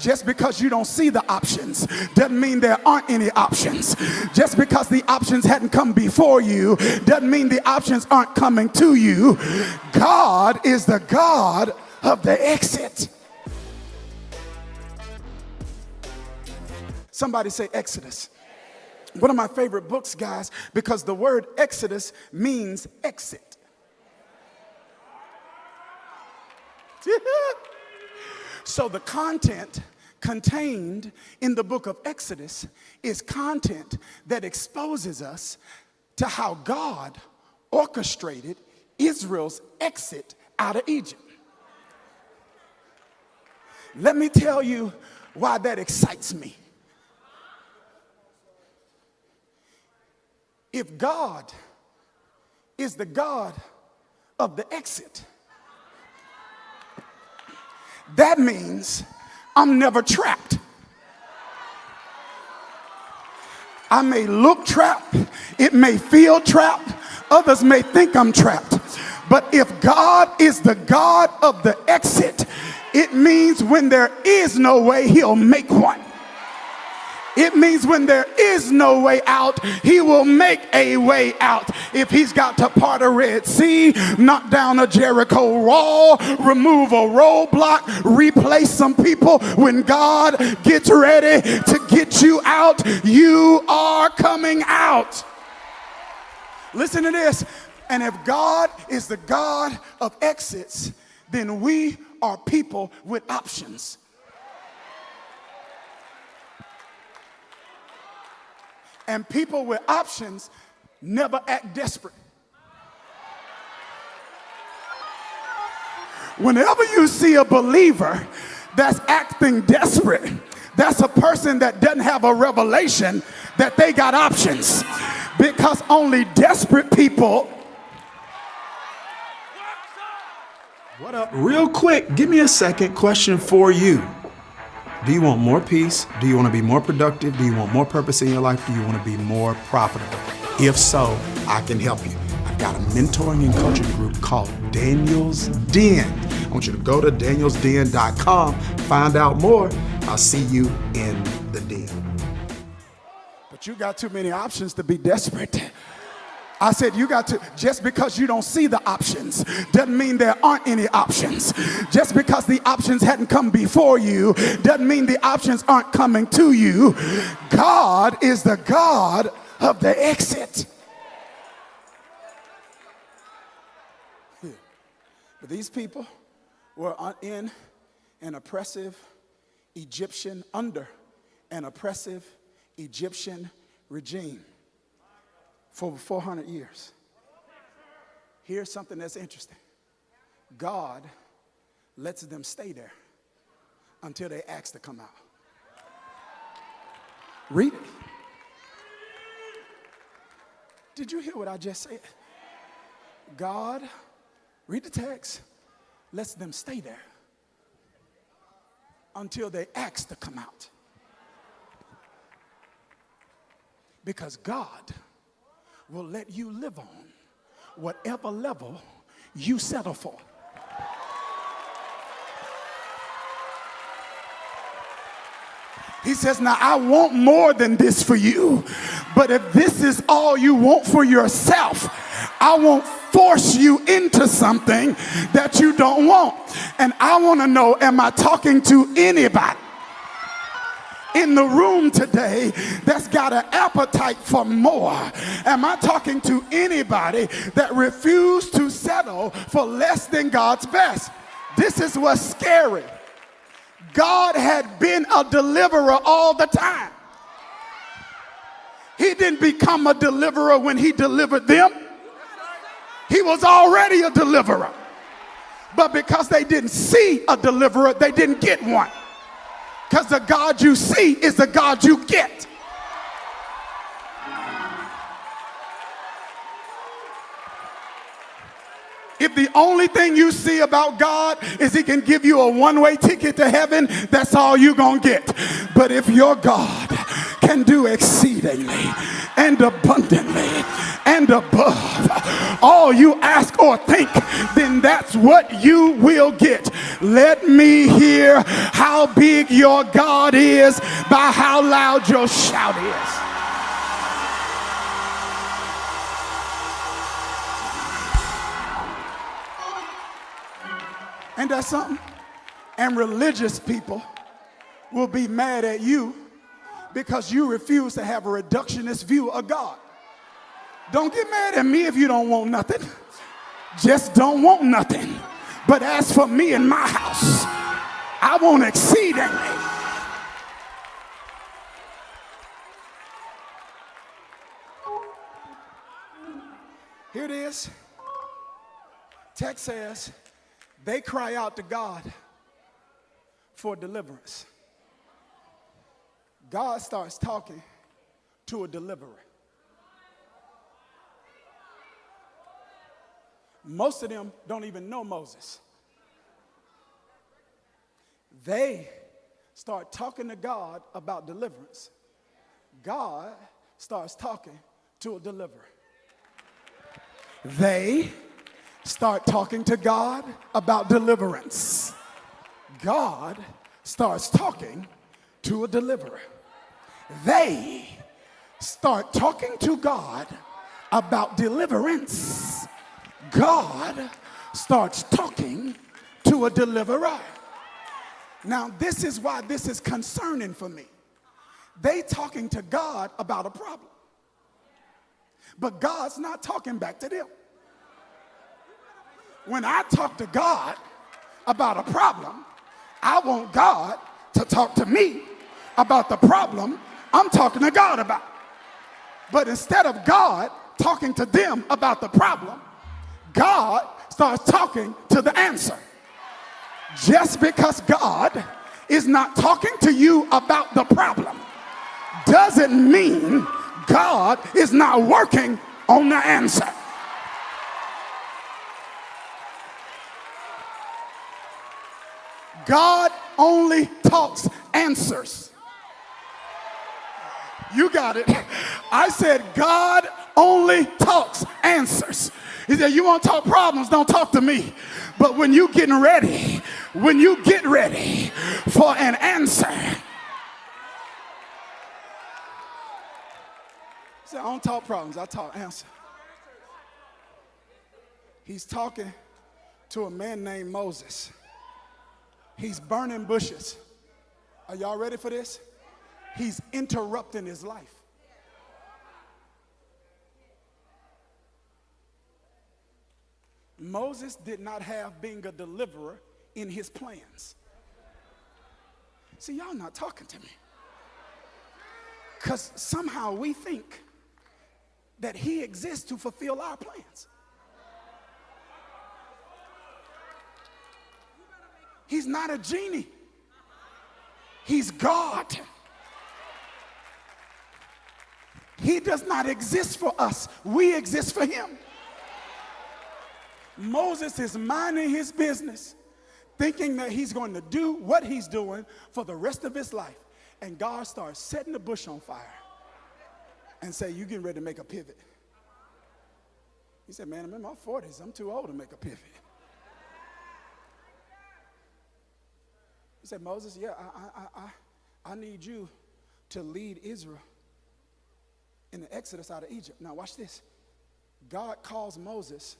just because you don't see the options doesn't mean there aren't any options. Just because the options hadn't come before you doesn't mean the options aren't coming to you. God is the God of the exit. Somebody say Exodus. One of my favorite books, guys, because the word Exodus means exit. So the content contained in the book of Exodus is content that exposes us to how God orchestrated Israel's exit out of Egypt. Let me tell you why that excites me. If God is the God of the exit, that means I'm never trapped. I may look trapped, it may feel trapped, others may think I'm trapped. But if God is the God of the exit, it means when there is no way, he'll make one. It means when there is no way out, he will make a way out. If he's got to part a Red Sea, knock down a Jericho wall, remove a roadblock, replace some people, when God gets ready to get you out, you are coming out. Listen to this. And if God is the God of exits, then we are people with options. And people with options never act desperate. Whenever you see a believer that's acting desperate, that's a person that doesn't have a revelation that they got options. Because only desperate people. What up? Real quick, give me a second. Question for you. Do you want more peace? Do you want to be more productive? Do you want more purpose in your life? Do you want to be more profitable? If so, I can help you. I've got a mentoring and coaching group called Daniels Den. I want you to go to danielsden.com, find out more. I'll see you in the den. But you got too many options to be desperate. I said you got to, just because you don't see the options doesn't mean there aren't any options. Just because the options hadn't come before you doesn't mean the options aren't coming to you. God is the God of the exit. But these people were in an oppressive Egyptian, under an oppressive Egyptian regime for over 400 years. Here's something that's interesting. God lets them stay there until they ask to come out. Read it. Did you hear what I just said? God, read the text, lets them stay there until they ask to come out. Because God will let you live on whatever level you settle for. He says, now I want more than this for you, but if this is all you want for yourself, I won't force you into something that you don't want. And I want to know, am I talking to anybody in the room today that's got an appetite for more? Am I talking to anybody that refused to settle for less than God's best? This is what's scary. God had been a deliverer all the time. He didn't become a deliverer when he delivered them. He was already a deliverer. But because they didn't see a deliverer, they didn't get one. Because the God you see is the God you get. If the only thing you see about God is he can give you a one-way ticket to heaven, that's all you're going to get. But if your God can do exceedingly and abundantly and above all you ask or think, then that's what you will get. Let me hear how big your God is by how loud your shout is. Ain't that something? And religious people will be mad at you because you refuse to have a reductionist view of God. Don't get mad at me if you don't want nothing. Just don't want nothing. But as for me and my house, I want exceedingly. Here it is. Text says, they cry out to God for deliverance. God starts talking to a deliverer. Most of them don't even know Moses. They start talking to God about deliverance. God starts talking to a deliverer. They start talking to God about deliverance. God starts talking to a deliverer. They start talking to God about deliverance. God starts talking to a deliverer. Now, this is why this is concerning for me. They talking to God about a problem, but God's not talking back to them. When I talk to God about a problem, I want God to talk to me about the problem I'm talking to God about. But instead of God talking to them about the problem, God starts talking to the answer. Just because God is not talking to you about the problem doesn't mean God is not working on the answer. God only talks answers. You got it. I said God only talks answers. He said, you want to talk problems, don't talk to me. But when you get ready for an answer. He said, I don't talk problems, I talk answers. He's talking to a man named Moses. He's burning bushes. Are y'all ready for this? He's interrupting his life. Moses did not have being a deliverer in his plans. See, y'all not talking to me. Because somehow we think that he exists to fulfill our plans. He's not a genie. He's God. He does not exist for us. We exist for him. Moses is minding his business, thinking that he's going to do what he's doing for the rest of his life. And God starts setting the bush on fire and say, you getting ready to make a pivot. He said, man, I'm in my 40s. I'm too old to make a pivot. He said, Moses, yeah, I need you to lead Israel in the exodus out of Egypt. Now watch this. God calls Moses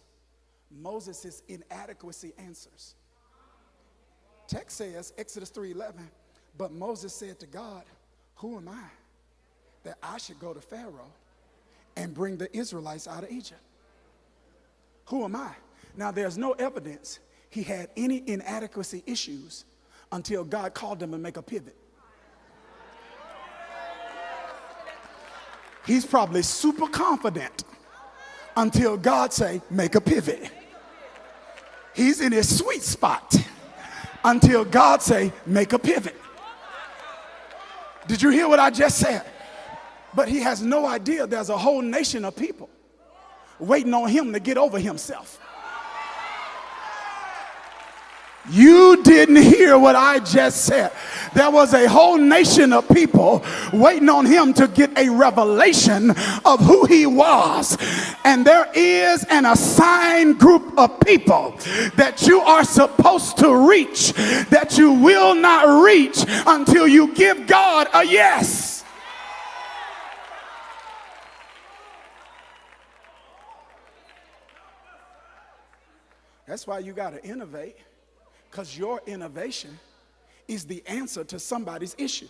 Moses' inadequacy answers. Text says, Exodus 3:11, but Moses said to God, who am I that I should go to Pharaoh and bring the Israelites out of Egypt? Who am I? Now there's no evidence he had any inadequacy issues until God called him to make a pivot. He's probably super confident until God say, make a pivot. He's in his sweet spot until God say, make a pivot. Did you hear what I just said? But he has no idea there's a whole nation of people waiting on him to get over himself. You didn't hear what I just said. There was a whole nation of people waiting on him to get a revelation of who he was. And there is an assigned group of people that you are supposed to reach, that you will not reach until you give God a yes. That's why you got to innovate. Because your innovation is the answer to somebody's issue.